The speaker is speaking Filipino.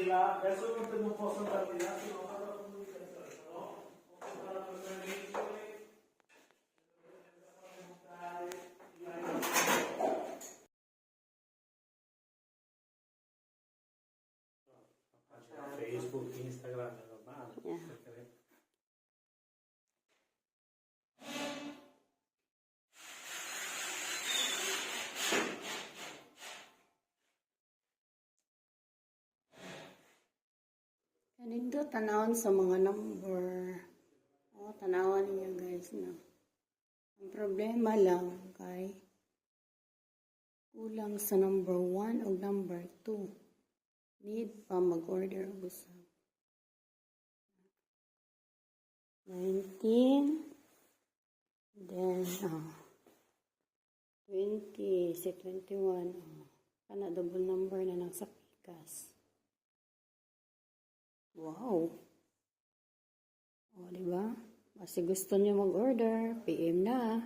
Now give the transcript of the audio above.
nila. Eso yung pinuposan nila. Para komunikasyon. Para komunikasyon. Facebook, Instagram, ano ba? Yeah. Kanito tanawon sa mga number. Tanawan niyo guys na. Ang problema lang kay kulang sa number 1 o number 2. Need pa mag-order og usa. 19 then 20 si 21 kana double number na lang sa pikas. Wow. Diba? Kasi gusto niyo mag-order, PM na.